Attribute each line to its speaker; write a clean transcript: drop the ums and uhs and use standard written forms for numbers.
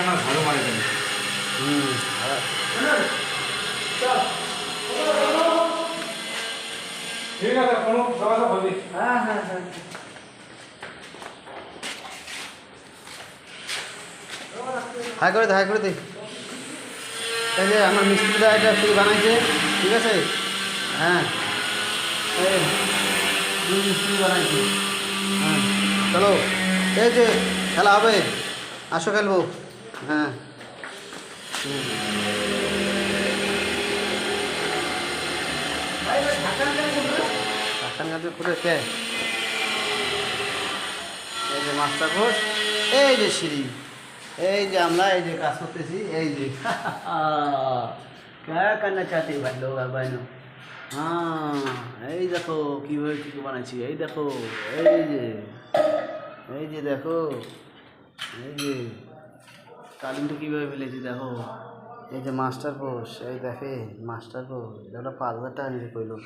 Speaker 1: আমার ভালো মারে দেন। ঠিক আছে, কোনো সমস্যা হবে?
Speaker 2: হ্যাঁ হ্যাঁ হ্যাঁ। হাই করে দে, হাই করে দে। এই যে আমার মিস্ত্রিটা এটা শুধু বানাইছে, ঠিক আছে? হ্যাঁ, এই দুই মিস্ত্রি বানাইছে। হ্যাঁ, চলো, এই যে খেলা হবে, আসো খেলবো। হ্যাঁ ঢাকানগঞ্জে খুলে কে? এই যে মাস্টার ঘোষ, এই যে সিঁড়ি, এই যে আমরা এই যে কাজ করতেছি, এই যে क्या करना चाहते भाई लोग अब भाई नो। हाँ, এই দেখো কীভাবে কী বানাইছি, এই দেখো, এই যে দেখো, এই যে কালিনটা কীভাবে ফেলেছি দেখো। এই যে মাস্টার ঘোষ, এই দেখে মাস্টার ঘোষ, এটা 5,000 টাকা নিয়ে কইলো।